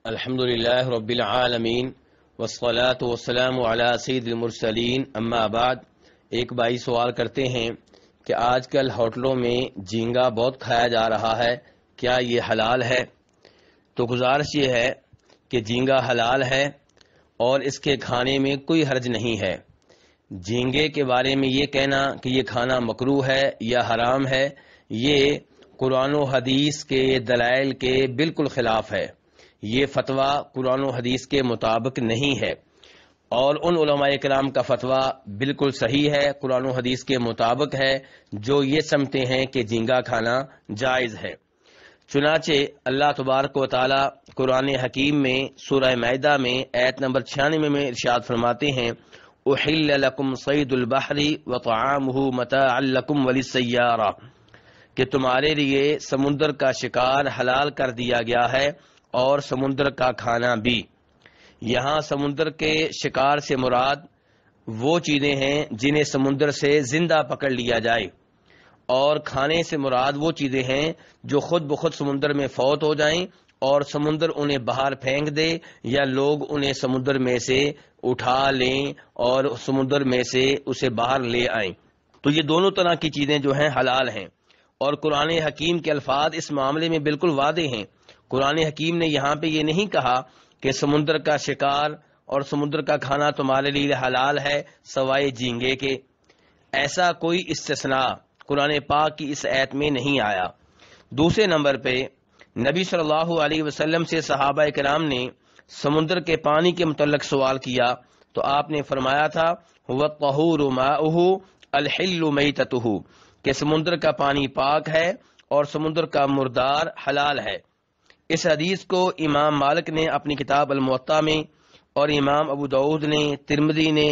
الحمدللہ رب العالمین والصلاة والسلام علی سید المرسلین اما بعد۔ ایک بھائی سوال کرتے ہیں کہ آج کل ہوٹلوں میں جھینگا بہت کھایا جا رہا ہے، کیا یہ حلال ہے؟ تو گزارش یہ ہے کہ جھینگا حلال ہے اور اس کے کھانے میں کوئی حرج نہیں ہے۔ جھینگے کے بارے میں یہ کہنا کہ یہ کھانا مکروہ ہے یا حرام ہے، یہ قرآن و حدیث کے دلائل کے بالکل خلاف ہے۔ یہ فتویٰ قرآن و حدیث کے مطابق نہیں ہے، اور ان علماء کرام کا فتویٰ بالکل صحیح ہے، قرآن و حدیث کے مطابق ہے، جو یہ سمجھتے ہیں کہ جھینگا کھانا جائز ہے۔ چنانچہ اللہ تبارک و تعالی قرآن حکیم میں سورہ مائدہ میں آیت نمبر 96 میں ارشاد فرماتے ہیں، احل لکم صید البحر وطعامہ متاعا لکم وللسیارہ، کہ تمہارے لیے سمندر کا شکار حلال کر دیا گیا ہے اور سمندر کا کھانا بھی۔ یہاں سمندر کے شکار سے مراد وہ چیزیں ہیں جنہیں سمندر سے زندہ پکڑ لیا جائے، اور کھانے سے مراد وہ چیزیں ہیں جو خود بخود سمندر میں فوت ہو جائیں اور سمندر انہیں باہر پھینک دے، یا لوگ انہیں سمندر میں سے اٹھا لیں اور سمندر میں سے اسے باہر لے آئیں۔ تو یہ دونوں طرح کی چیزیں جو ہیں حلال ہیں، اور قرآن حکیم کے الفاظ اس معاملے میں بالکل واضح ہیں۔ قرآن حکیم نے یہاں پہ یہ نہیں کہا کہ سمندر کا شکار اور سمندر کا کھانا تمہارے لیے حلال ہے سوائے جھینگے کے۔ ایسا کوئی استثناء قرآن پاک کی اس آیت میں نہیں آیا۔ دوسرے نمبر پہ نبی صلی اللہ علیہ وسلم سے صحابہ کرام نے سمندر کے پانی کے متعلق سوال کیا تو آپ نے فرمایا تھا هو الطہور ماؤہ الحل میتتہ، کہ سمندر کا پانی پاک ہے اور سمندر کا مردار حلال ہے۔ اس حدیث کو امام مالک نے اپنی کتاب الموطا میں، اور امام ابو داؤد نے، ترمذی نے،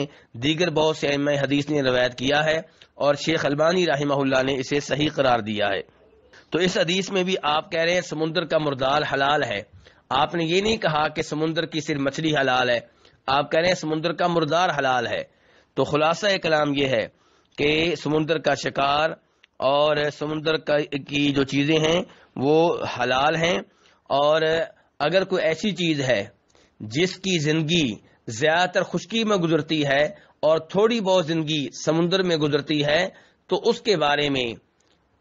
دیگر بہت سے ائمہ حدیث نے روایت کیا ہے، اور شیخ البانی رحمہ اللہ نے اسے صحیح قرار دیا ہے۔ تو اس حدیث میں بھی آپ کہہ رہے ہیں سمندر کا مردار حلال ہے، آپ نے یہ نہیں کہا کہ سمندر کی صرف مچھلی حلال ہے، آپ کہہ رہے ہیں سمندر کا مردار حلال ہے۔ تو خلاصہ کلام یہ ہے کہ سمندر کا شکار اور سمندر کی جو چیزیں ہیں وہ حلال ہیں، اور اگر کوئی ایسی چیز ہے جس کی زندگی زیادہ تر خشکی میں گزرتی ہے اور تھوڑی بہت زندگی سمندر میں گزرتی ہے، تو اس کے بارے میں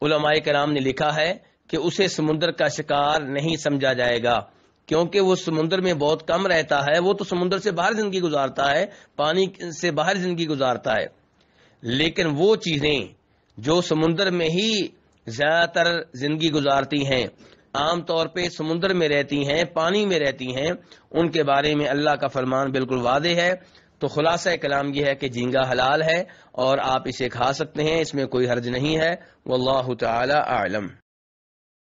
علماء کرام نے لکھا ہے کہ اسے سمندر کا شکار نہیں سمجھا جائے گا، کیونکہ وہ سمندر میں بہت کم رہتا ہے، وہ تو سمندر سے باہر زندگی گزارتا ہے، پانی سے باہر زندگی گزارتا ہے۔ لیکن وہ چیزیں جو سمندر میں ہی زیادہ تر زندگی گزارتی ہیں، عام طور پہ سمندر میں رہتی ہیں، پانی میں رہتی ہیں، ان کے بارے میں اللہ کا فرمان بالکل واضح ہے۔ تو خلاصہ کلام یہ ہے کہ جھینگا حلال ہے اور آپ اسے کھا سکتے ہیں، اس میں کوئی حرج نہیں ہے۔ واللہ تعالی اعلم۔